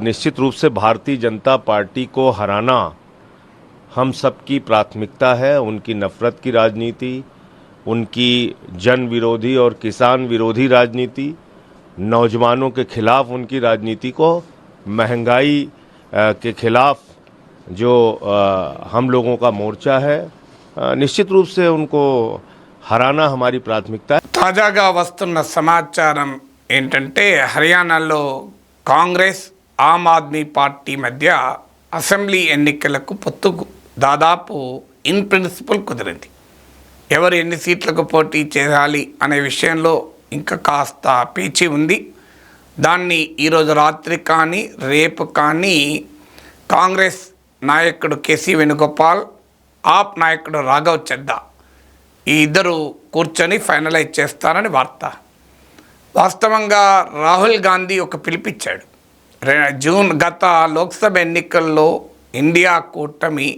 निश्चित रूप से भारतीय जनता पार्टी को हराना हम सबकी प्राथमिकता है। उनकी नफरत की राजनीति, उनकी जन विरोधी और किसान विरोधी राजनीति, नौजवानों के खिलाफ उनकी राजनीति को, महंगाई के खिलाफ जो हम लोगों का मोर्चा है, निश्चित रूप से उनको हराना हमारी प्राथमिकता है। తాజాగా వస్తున్న సమాచారం ఏంటంటే హర్యానాలో కాంగ్రెస్ ఆమ్ ఆద్మీ పార్టీ మధ్య అసెంబ్లీ ఎన్నికలకు పొత్తు దాదాపు ఇన్ ప్రిన్సిపల్ కుదిరింది. ఎవరు ఎన్ని సీట్లకు పోటీ చేయాలి అనే విషయంలో ఇంకా కాస్త పేచీ ఉంది. దాన్ని ఈరోజు రాత్రి కానీ రేపు కానీ కాంగ్రెస్ నాయకుడు కేసీ వేణుగోపాల్, ఆప్ నాయకుడు రాఘవ్ చద్దా ఈ ఇద్దరు కూర్చొని ఫైనలైజ్ చేస్తారని వార్త. వాస్తవంగా రాహుల్ గాంధీ ఒక పిలిపిచ్చాడు. గత లోక్సభ ఎన్నికల్లో ఇండియా కూటమి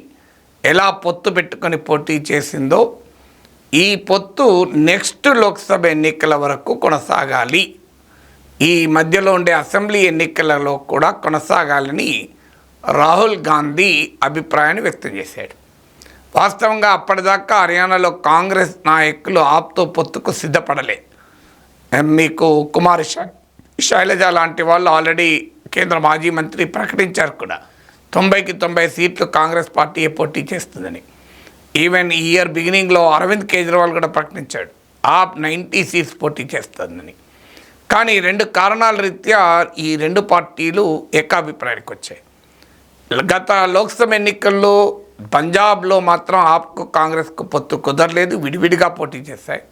ఎలా పొత్తు పెట్టుకొని పోటీ చేసిందో ఈ పొత్తు నెక్స్ట్ లోక్సభ ఎన్నికల వరకు కొనసాగాలి, ఈ మధ్యలో ఉండే అసెంబ్లీ ఎన్నికలలో కూడా కొనసాగాలని రాహుల్ గాంధీ అభిప్రాయాన్ని వ్యక్తం చేశాడు. వాస్తవంగా అప్పటిదాకా హర్యానాలో కాంగ్రెస్ నాయకులు ఆప్తో పొత్తుకు సిద్ధపడలే. మీకు కుమార్ శైలజ లాంటి వాళ్ళు ఆల్రెడీ కేంద్ర మాజీ మంత్రి ప్రకటించారు కూడా 90కి 90 సీట్లు కాంగ్రెస్ పార్టీ పోటీ చేస్తుందని. ఈవెన్ ఈ ఇయర్ బిగినింగ్లో అరవింద్ కేజ్రీవాల్ కూడా ప్రకటించాడు ఆప్ 90 సీట్స్ పోటీ చేస్తుందని. కానీ రెండు కారణాల రీత్యా ఈ రెండు పార్టీలు ఏకాభిప్రాయానికి వచ్చాయి. గత లోక్సభ ఎన్నికల్లో పంజాబ్లో మాత్రం ఆప్కు కాంగ్రెస్కు పొత్తు కుదరలేదు, విడివిడిగా పోటీ చేశాయి.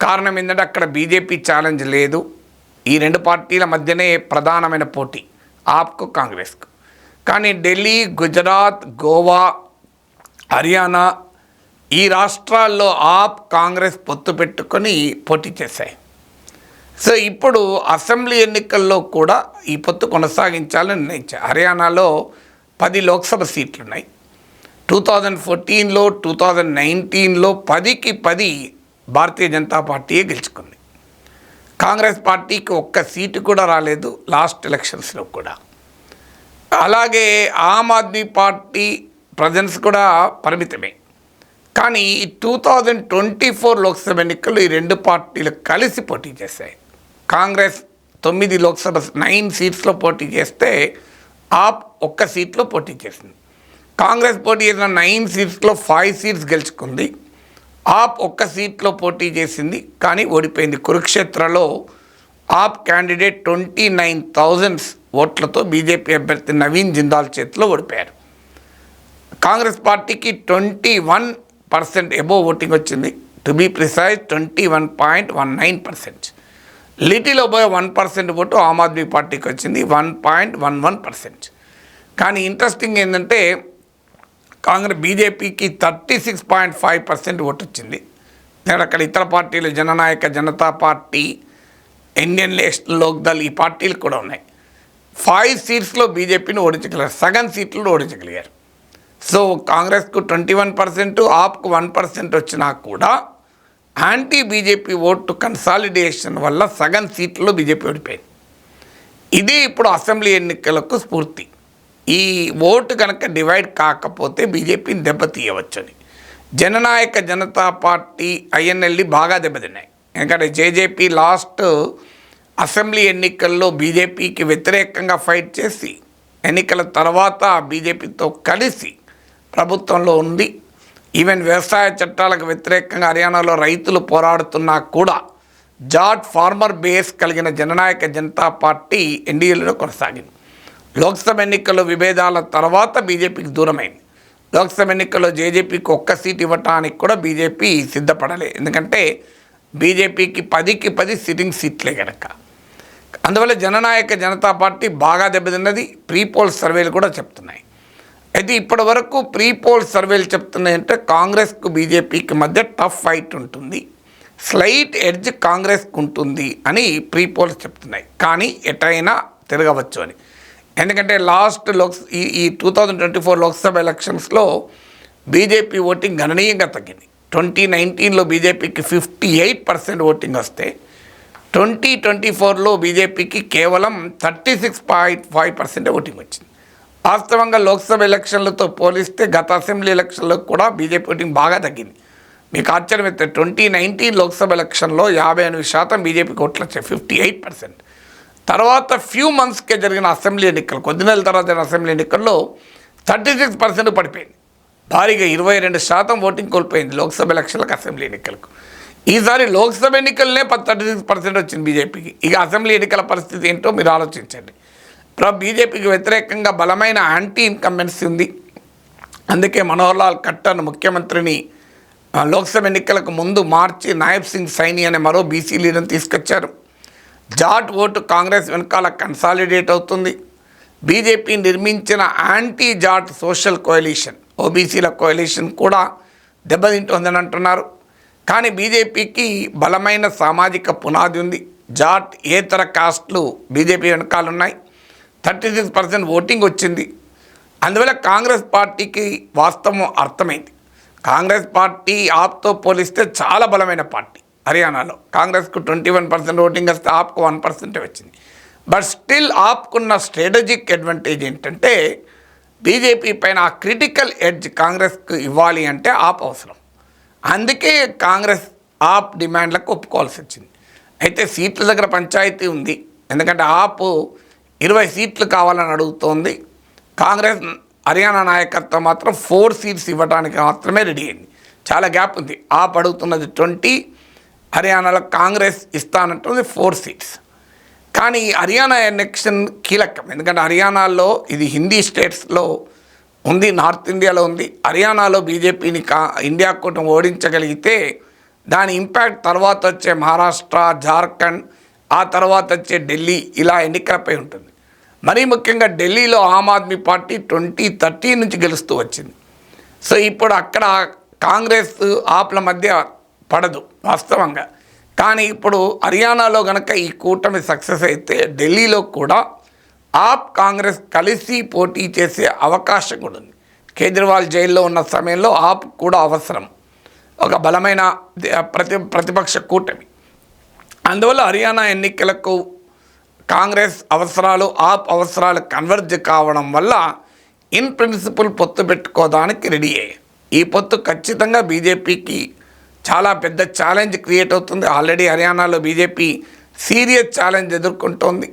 కారణం ఏంటంటే అక్కడ బీజేపీ ఛాలెంజ్ లేదు. ఈ రెండు పార్టీల మధ్యనే ప్రధానమైన పోటీ ఆప్కు కాంగ్రెస్కు. కానీ ఢిల్లీ, గుజరాత్, గోవా, హర్యానా ఈ రాష్ట్రాల్లో ఆప్ కాంగ్రెస్ పొత్తు పెట్టుకొని పోటీ చేశాయి. సో ఇప్పుడు అసెంబ్లీ ఎన్నికల్లో కూడా ఈ పొత్తు కొనసాగించాలని నిర్ణయించారు. హర్యానాలో 10 లోక్సభ సీట్లు ఉన్నాయి. 2014లో 2019లో 10కి 10 భారతీయ జనతా పార్టీయే గెలుచుకుంది. కాంగ్రెస్ పార్టీకి ఒక్క సీటు కూడా రాలేదు లాస్ట్ ఎలక్షన్స్లో కూడా. అలాగే ఆమ్ ఆద్మీ పార్టీ ప్రజెన్స్ కూడా పరిమితమే. కానీ 2024 లోక్సభ ఎన్నికల్లో ఈ రెండు పార్టీలు కలిసి పోటీ చేశాయి. కాంగ్రెస్ 9 లోక్సభ 9 సీట్స్లో పోటీ చేస్తే ఆప్ ఒక్క సీట్లో పోటీ చేసింది. కాంగ్రెస్ పోటీ చేసిన 9 సీట్స్లో 5 సీట్స్ గెలుచుకుంది. ఆప్ ఒక్క సీట్లో పోటీ చేసింది కానీ ఓడిపోయింది. కురుక్షేత్రలో ఆప్ క్యాండిడేట్ 29,000 ఓట్లతో బీజేపీ అభ్యర్థి నవీన్ జిందాల్ చేతిలో ఓడిపోయారు. కాంగ్రెస్ పార్టీకి 21% అబోవ్ ఓటింగ్ వచ్చింది. To be precise 21.19%. Little above 1% vote Aam Aadmi పార్టీకి వచ్చింది, 1.11%. కానీ ఇంట్రెస్టింగ్ ఏంటంటే బీజేపీకి 36.5% ఓటు వచ్చింది. అక్కడ ఇతర పార్టీలు Jananayak Janata Party, Indian National Lok Dal ఈ పార్టీలు కూడా ఉన్నాయి. 5 సీట్స్లో బీజేపీని ఓడించగలిగారు, సగం సీట్లలో ఓడించగలిగారు. సో కాంగ్రెస్కు 21%, ఆప్కు 1% వచ్చినా కూడా యాంటీ బీజేపీ ఓటు కన్సాలిడేషన్ వల్ల సగం సీట్లలో బీజేపీ ఓడిపోయింది. ఇది ఇప్పుడు అసెంబ్లీ ఎన్నికలకు స్ఫూర్తి. ఈ ఓటు కనుక డివైడ్ కాకపోతే బీజేపీని దెబ్బతీయవచ్చని జననాయక జనతా పార్టీ ఐఎన్ఎల్డి బాగా దెబ్బతిన్నాయి. ఎందుకంటే జేజేపీ లాస్ట్ అసెంబ్లీ ఎన్నికల్లో బీజేపీకి వ్యతిరేకంగా ఫైట్ చేసి ఎన్నికల తర్వాత బీజేపీతో కలిసి ప్రభుత్వంలో ఉంది. ఈవెన్ వ్యవసాయ చట్టాలకు వ్యతిరేకంగా హర్యానాలో రైతులు పోరాడుతున్నా కూడా జాట్ ఫార్మర్ బేస్ కలిగిన జననాయక జనతా పార్టీ ఎన్డీఏలో కొనసాగింది. లోక్సభ ఎన్నికల్లో విభేదాల తర్వాత బీజేపీకి దూరమైంది. లోక్సభ ఎన్నికల్లో జేజేపీకి ఒక్క సీట్ ఇవ్వటానికి కూడా బీజేపీ సిద్ధపడలేదు. ఎందుకంటే బీజేపీకి 10కి 10 సిట్టింగ్ సీట్లే కనుక. అందువల్ల జననాయక జనతా పార్టీ బాగా దెబ్బతిన్నది. ప్రీ పోల్ సర్వేలు కూడా చెప్తున్నాయి. అయితే ఇప్పటి వరకు ప్రీ పోల్ సర్వేలు చెప్తున్నాయంటే కాంగ్రెస్కు బీజేపీకి మధ్య టఫ్ ఫైట్ ఉంటుంది, స్లైట్ ఎడ్జ్ కాంగ్రెస్కు ఉంటుంది అని ప్రీ పోల్స్ చెప్తున్నాయి. కానీ ఎటైనా తిరగవచ్చు అని. ఎందుకంటే లాస్ట్ ఈ 2024 లోక్సభ ఎలక్షన్స్లో బీజేపీ ఓటింగ్ గణనీయంగా తగ్గింది. 2019లో బీజేపీకి 58% ఓటింగ్ వస్తే 2024లో బీజేపీకి కేవలం 36.5% ఓటింగ్ వచ్చింది. వాస్తవంగా లోక్సభ ఎలక్షన్లతో పోలిస్తే గత అసెంబ్లీ ఎలక్షన్లో కూడా బీజేపీ ఓటింగ్ బాగా తగ్గింది. మీకు ఆశ్చర్యమైతే 2019 లోక్సభ ఎలక్షన్లో 58% బీజేపీకి ఓట్లు వచ్చాయి, 58%. తర్వాత ఫ్యూ మంత్స్కే జరిగిన అసెంబ్లీ ఎన్నికలు, కొద్ది నెలల తర్వాత జరిగిన అసెంబ్లీ ఎన్నికల్లో 36% పడిపోయింది. భారీగా 22% ఓటింగ్ కోల్పోయింది లోక్సభ ఎలక్షన్లకు, అసెంబ్లీ ఎన్నికలకు. ఈసారి లోక్సభ ఎన్నికలనే 36% వచ్చింది బీజేపీకి. ఇక అసెంబ్లీ ఎన్నికల పరిస్థితి ఏంటో మీరు ఆలోచించండి. బీజేపీకి వ్యతిరేకంగా బలమైన యాంటీ ఇన్కంబెన్సీ ఉంది. అందుకే మనోహర్ లాల్ ఖట్టర్ ముఖ్యమంత్రిని లోక్సభ ఎన్నికలకు ముందు మార్చి నాయబ్ సింగ్ సైని అనే మరో బీసీ లీడర్ని తీసుకొచ్చారు. జాట్ ఓటు కాంగ్రెస్ వెనకాల కన్సాలిడేట్ అవుతుంది. బీజేపీ నిర్మించిన యాంటీ జాట్ సోషల్ కోయలిషన్, ఓబీసీల కోయలిషన్ కూడా దెబ్బతింటుందని అంటున్నారు. కానీ బీజేపీకి బలమైన సామాజిక పునాది ఉంది. జాట్ ఏతర కాస్ట్లు బీజేపీ వెనకాలన్నాయి. 36% ఓటింగ్ వచ్చింది. అందువల్ల కాంగ్రెస్ పార్టీకి వాస్తవం అర్థమైంది. కాంగ్రెస్ పార్టీ ఆప్తో పోలిస్తే చాలా బలమైన పార్టీ. హర్యానాలో కాంగ్రెస్కు 21% ఓటింగ్ వస్తే ఆప్కు 1% వచ్చింది. బట్ స్టిల్ ఆప్కున్న స్ట్రాటజిక్ అడ్వాంటేజ్ ఏంటంటే బీజేపీ పైన ఆ క్రిటికల్ ఎడ్జ్ కాంగ్రెస్కు ఇవ్వాలి అంటే ఆప్ అవసరం. అందుకే కాంగ్రెస్ ఆప్ డిమాండ్లకు ఒప్పుకోవాల్సి వచ్చింది. అయితే సీట్ల దగ్గర పంచాయతీ ఉంది. ఎందుకంటే ఆప్ 20 సీట్లు కావాలని అడుగుతోంది. కాంగ్రెస్ హర్యానా నాయకత్వం మాత్రం 4 సీట్స్ ఇవ్వడానికి మాత్రమే రెడీ అయింది. చాలా గ్యాప్ ఉంది. ఆప్ అడుగుతున్నది 20, హర్యానాలో కాంగ్రెస్ ఇస్తానంటుంది 4 సీట్స్. కానీ హర్యానా ఎలక్షన్ కీలకం. ఎందుకంటే హర్యానాలో ఇది హిందీ స్టేట్స్లో ఉంది, నార్త్ ఇండియాలో ఉంది. హర్యానాలో బీజేపీని ఇండియా కూటమి ఓడించగలిగితే దాని ఇంపాక్ట్ తర్వాత వచ్చే మహారాష్ట్ర, జార్ఖండ్, ఆ తర్వాత వచ్చే ఢిల్లీ, ఇలా ఎన్నికలపై ఉంటుంది. మరీ ముఖ్యంగా ఢిల్లీలో ఆమ్ ఆద్మీ పార్టీ 2013 నుంచి గెలుస్తూ వచ్చింది. సో ఇప్పుడు అక్కడ కాంగ్రెస్ ఆప్ల మధ్య పడదు వాస్తవంగా. కానీ ఇప్పుడు హర్యానాలో కనుక ఈ కూటమి సక్సెస్ అయితే ఢిల్లీలో కూడా ఆప్ కాంగ్రెస్ కలిసి పోటీ చేసే అవకాశం కూడా ఉంది. కేజ్రీవాల్ జైల్లో ఉన్న సమయంలో ఆప్ కూడా అవసరం, ఒక బలమైన ప్రతిపక్ష కూటమి. అందువల్ల హర్యానా ఎన్నికలకు కాంగ్రెస్ అవసరాలు, ఆప్ అవసరాలు కన్వర్జ్ కావడం వల్ల ఇన్ ప్రిన్సిపల్ పొత్తు పెట్టుకోవడానికి రెడీ అయ్యాయి. ఈ పొత్తు ఖచ్చితంగా బీజేపీకి చాలా పెద్ద ఛాలెంజ్ క్రియేట్ అవుతుంది. ఆల్రెడీ హర్యానాలో బీజేపీ సీరియస్ ఛాలెంజ్ ఎదుర్కొంటోంది.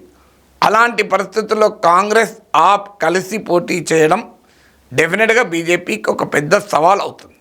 అలాంటి పరిస్థితుల్లో కాంగ్రెస్ ఆప్ కలిసి పోటీ చేయడం డెఫినెట్గా బీజేపీకి ఒక పెద్ద సవాల్ అవుతుంది.